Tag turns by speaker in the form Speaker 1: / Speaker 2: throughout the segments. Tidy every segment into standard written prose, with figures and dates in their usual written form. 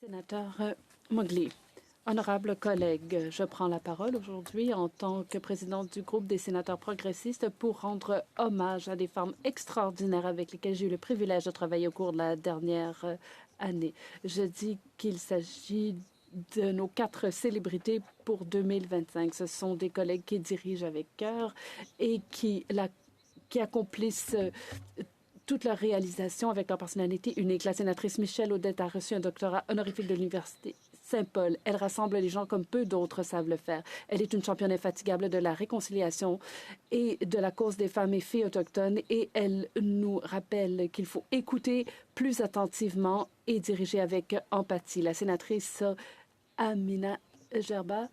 Speaker 1: Sénateur Mowgli. Honorables collègues, je prends la parole aujourd'hui en tant que présidente du groupe des sénateurs progressistes pour rendre hommage à des femmes extraordinaires avec lesquelles j'ai eu le privilège de travailler au cours de la dernière année. Je dis qu'il s'agit de nos 4 célébrités pour 2025. Ce sont des collègues qui dirigent avec cœur et qui accomplissent toute leur réalisation avec leur personnalité unique. La sénatrice Michelle Odette a reçu un doctorat honorifique de l'Université Saint-Paul. Elle rassemble les gens comme peu d'autres savent le faire. Elle est une championne infatigable de la réconciliation et de la cause des femmes et filles autochtones et elle nous rappelle qu'il faut écouter plus attentivement et diriger avec empathie. La sénatrice Amina Gerba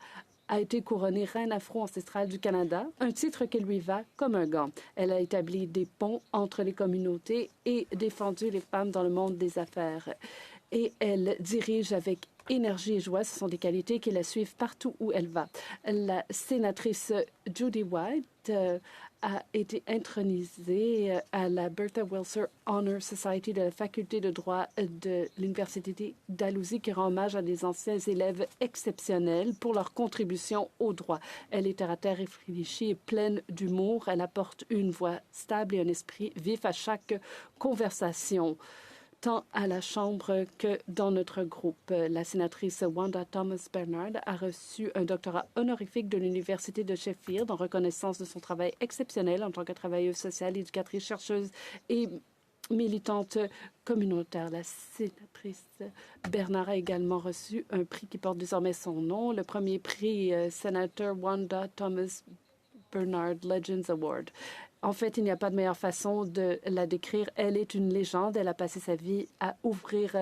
Speaker 1: a été couronnée reine afro-ancestrale du Canada, un titre qui lui va comme un gant. Elle a établi des ponts entre les communautés et défendu les femmes dans le monde des affaires. Et elle dirige avec énergie et joie. Ce sont des qualités qui la suivent partout où elle va. La sénatrice Judy White a été intronisée à la Bertha Wilson Honor Society de la faculté de droit de l'Université Dalhousie qui rend hommage à des anciens élèves exceptionnels pour leur contribution au droit. Elle est terre à terre réfléchie et pleine d'humour. Elle apporte une voix stable et un esprit vif à chaque conversation, tant à la Chambre que dans notre groupe. La sénatrice Wanda Thomas Bernard a reçu un doctorat honorifique de l'Université de Sheffield en reconnaissance de son travail exceptionnel en tant que travailleuse sociale, éducatrice, chercheuse et militante communautaire. La sénatrice Bernard a également reçu un prix qui porte désormais son nom, le premier prix Sénateur Wanda Thomas Bernard Legends Award. En fait, il n'y a pas de meilleure façon de la décrire. Elle est une légende. Elle a passé sa vie à ouvrir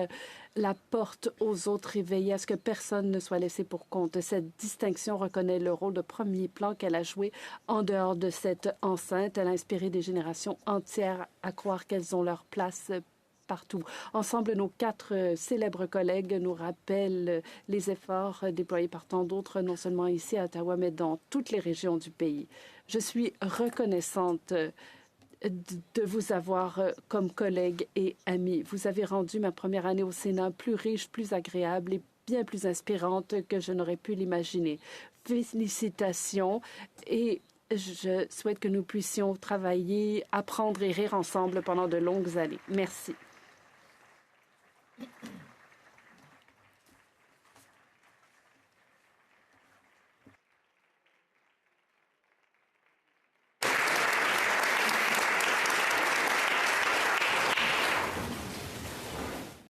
Speaker 1: la porte aux autres et veiller à ce que personne ne soit laissé pour compte. Cette distinction reconnaît le rôle de premier plan qu'elle a joué en dehors de cette enceinte. Elle a inspiré des générations entières à croire qu'elles ont leur place partout. Ensemble, nos 4 célèbres collègues nous rappellent les efforts déployés par tant d'autres, non seulement ici à Ottawa, mais dans toutes les régions du pays. Je suis reconnaissante de vous avoir comme collègue et ami. Vous avez rendu ma première année au Sénat plus riche, plus agréable et bien plus inspirante que je n'aurais pu l'imaginer. Félicitations et je souhaite que nous puissions travailler, apprendre et rire ensemble pendant de longues années. Merci.